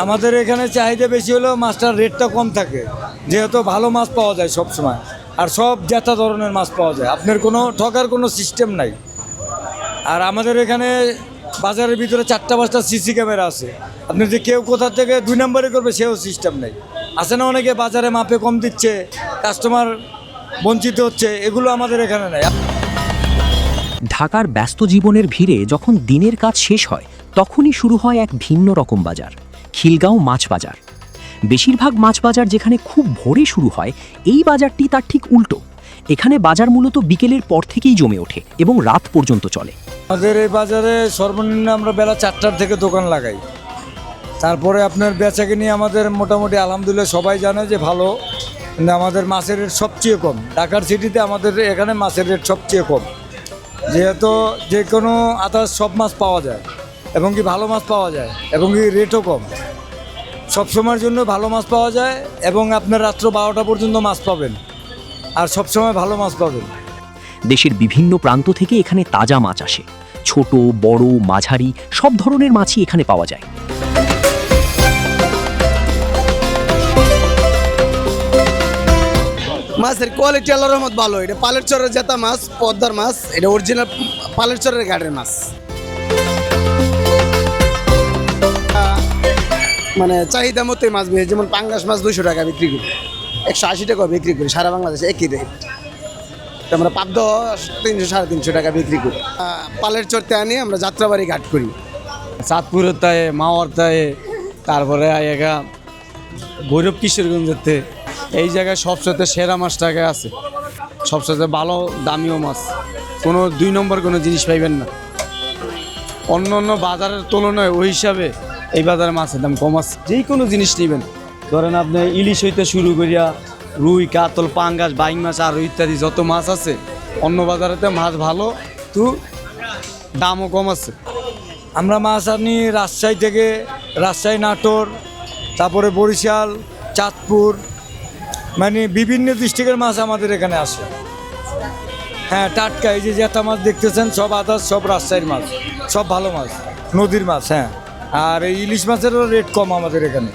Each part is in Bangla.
আমাদের এখানে চাহিদা বেশি হলেও মাছটার রেটটা কম থাকে, যেহেতু ভালো মাছ পাওয়া যায় সব সময়, আর সব জাতা ধরনের মাছ পাওয়া যায়, আপনার কোনো ঠকার কোনো সিস্টেম নাই। আর আমাদের এখানে বাজারের ভিতরে 4-5টা সিসি ক্যামেরা আছে, আপনি যে কেউ কোথা থেকে 2 নম্বরে করবে সেও সিস্টেম নেই। আছে না অনেকে বাজারে মাপে কম দিচ্ছে, কাস্টমার বঞ্চিত হচ্ছে, এগুলো আমাদের এখানে নেই। ঢাকার ব্যস্ত জীবনের ভিড়ে যখন দিনের কাজ শেষ হয় তখনই শুরু হয় এক ভিন্ন রকম বাজার, খিলগাঁও মাছ বাজার। বেশিরভাগ মাছ বাজার যেখানে খুব ভোরে শুরু হয়, এই বাজারটি তার ঠিক উল্টো। এখানে বাজার মূলত বিকেলের পর থেকেই জমে ওঠে এবং রাত পর্যন্ত চলে। আমাদের এই বাজারে সর্বনিম্ন আমরা বেলা 4টার থেকে দোকান লাগাই, তারপরে আপনার বেচাকেনি আমাদের মোটামুটি আলহামদুলিল্লাহ সবাই জানে যে ভালো, কিন্তু আমাদের মাছের রেট সবচেয়ে কম। ঢাকার সিটিতে আমাদের এখানে মাছের রেট সবচেয়ে কম, যেহেতু যে কোনো আদার্স সব মাছ পাওয়া যায় এবং কি ভালো মাছ পাওয়া যায় এবং কি রেটও কম। সবসময়ের জন্য ভালো মাছ পাওয়া যায় এবং আপনার রাত্র 12টা পর্যন্ত মাছ পাবেন, আর সবসময় ভালো মাছ পাবেন। দেশের বিভিন্ন প্রান্ত থেকে এখানে তাজা মাছ আসে, ছোট বড় মাঝারি সব ধরনের মাছই এখানে পাওয়া যায়। মাছের কোয়ালিটি আল্লাহর রহমত ভালো। এটা পালের চরের জেতা মাছ, পদ্মার মাছ, এটা অরিজিনাল পালের চরের ঘাটের মাছ। মানে চাহিদা মতোই মাছ বেশি, যেমন পাঙ্গাস মাছ 200 টাকা বিক্রি করি, 180 টাকা বিক্রি করি, সারা বাংলাদেশে একই রেট। আমরা পাবদ 300-350 টাকা বিক্রি করি। পালের চরতে আনি আমরা যাত্রাবাড়ি ঘাট করি, চাঁদপুরের তাই মাওয়ার তাই, তারপরে এগা ভৈরব কিশোরগঞ্জের। এই জায়গায় সবচেয়ে সেরা মাছটাকে আছে, সবচেয়ে ভালো দামিও মাছ, কোনো 2 নম্বর কোনো জিনিস পাইবেন না। অন্য অন্য বাজারের তুলনায় ওই হিসাবে এই বাজারে মাছের দাম কম আছে। যেই কোনো জিনিস নেবেন, ধরেন আপনি ইলিশ হইতে শুরু করিয়া রুই, কাতল, পাঙ্গাস, বাইং মাছ আরও ইত্যাদি যত মাছ আছে, অন্য বাজারেতে মাছ ভালো, তো দামও কম আছে। আমরা মাছ আনি রাজশাহী থেকে, রাজশাহী, নাটোর, তারপরে বরিশাল, চাঁদপুর, মানে বিভিন্ন ডিস্ট্রিক্টের মাছ আমাদের এখানে আসে। হ্যাঁ, টাটকা এই যে জেতা মাছ দেখতেছেন সব আদার্স সব রাজশাহীর মাছ, সব ভালো মাছ, নদীর মাছ। হ্যাঁ, আর এই ইলিশ মাছেরও রেট কম আমাদের এখানে।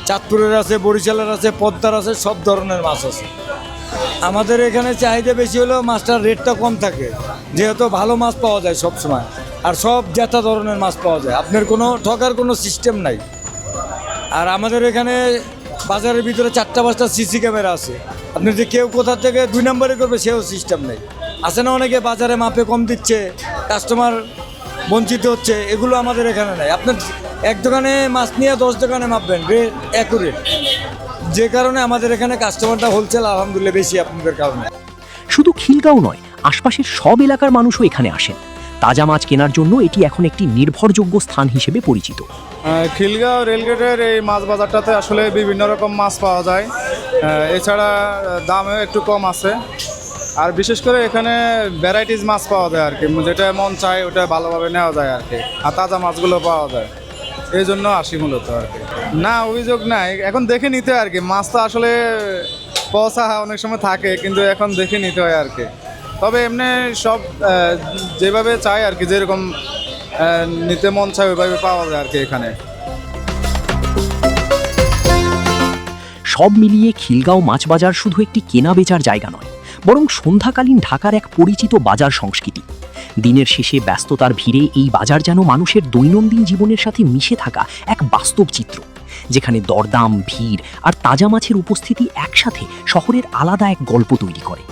চাঁদপুরের আছে, বরিশালের আছে, পদ্মার আছে, সব ধরনের মাছ আছে। আমাদের এখানে চাহিদা বেশি হলেও মাছটার রেটটা কম থাকে, যেহেতু ভালো মাছ পাওয়া যায় সব সময়, আর সব জাতা ধরনের মাছ পাওয়া যায়, আপনার কোনো ঠকার কোনো সিস্টেম নাই। আর আমাদের এখানে বাজারের ভিতরে 4-5টা সিসি ক্যামেরা আছে, আপনি যে কেউ কোথা থেকে 2 নম্বরে করবে সেও সিস্টেম নেই। আছে না অনেকে বাজারে মাপে কম দিচ্ছে, কাস্টমার বঞ্চিত হচ্ছে, এগুলো আমাদের এখানে নাই। আপনার এক দোকানে মাছ নিয়ে 10 দোকানে মাপবেন, রেট অ্যাকুরেট, যে কারণে আমাদের এখানে কাস্টমারটা হোলসেল আলহামদুলিল্লাহ বেশি আপনাদের কারণে। শুধু খিলগাঁও নয়, আশপাশের সব এলাকার মানুষও এখানে আসেন। তাজা মাছ কেনার জন্য এটি এখন একটি নির্ভরযোগ্য স্থান হিসেবে পরিচিত। খিলগাঁও রেলগেটের এই মাছ বাজারটাতে আসলে বিভিন্ন রকম মাছ পাওয়া যায়, এছাড়া দামও একটু কম আছে, আর বিশেষ করে এখানে ভ্যারাইটিস মাছ পাওয়া যায় আর কি, যেটা মন চায় ওটা ভালোভাবে নেওয়া যায় আর কি, আর তাজা মাছগুলো পাওয়া যায়, এই জন্য আসি মূলত আর কি। না, অভিযোগ নাই, এখন দেখে নিতে হয় আর কি। মাছ তো আসলে পচা অনেক সময় থাকে, কিন্তু এখন দেখে নিতে হয় আর কি। তবে এমনি সব যেভাবে চাই আর কি, যেরকম নিতে মন চায় ওইভাবে পাওয়া যায় আর কি এখানে। সব মিলিয়ে খিলগাঁও মাছ বাজার শুধু একটি কেনা বেচার জায়গা নয়, বরং সন্ধ্যাকালীন ঢাকার এক পরিচিত বাজার সংস্কৃতি। দিনের শেষে ব্যস্ততার ভিড়ে এই বাজার যেন মানুষের দৈনন্দিন জীবনের সাথে মিশে থাকা এক বাস্তব চিত্র, যেখানে দরদাম, ভিড় আর তাজা মাছের উপস্থিতি একসাথে শহরের আলাদা এক গল্প তৈরি করে।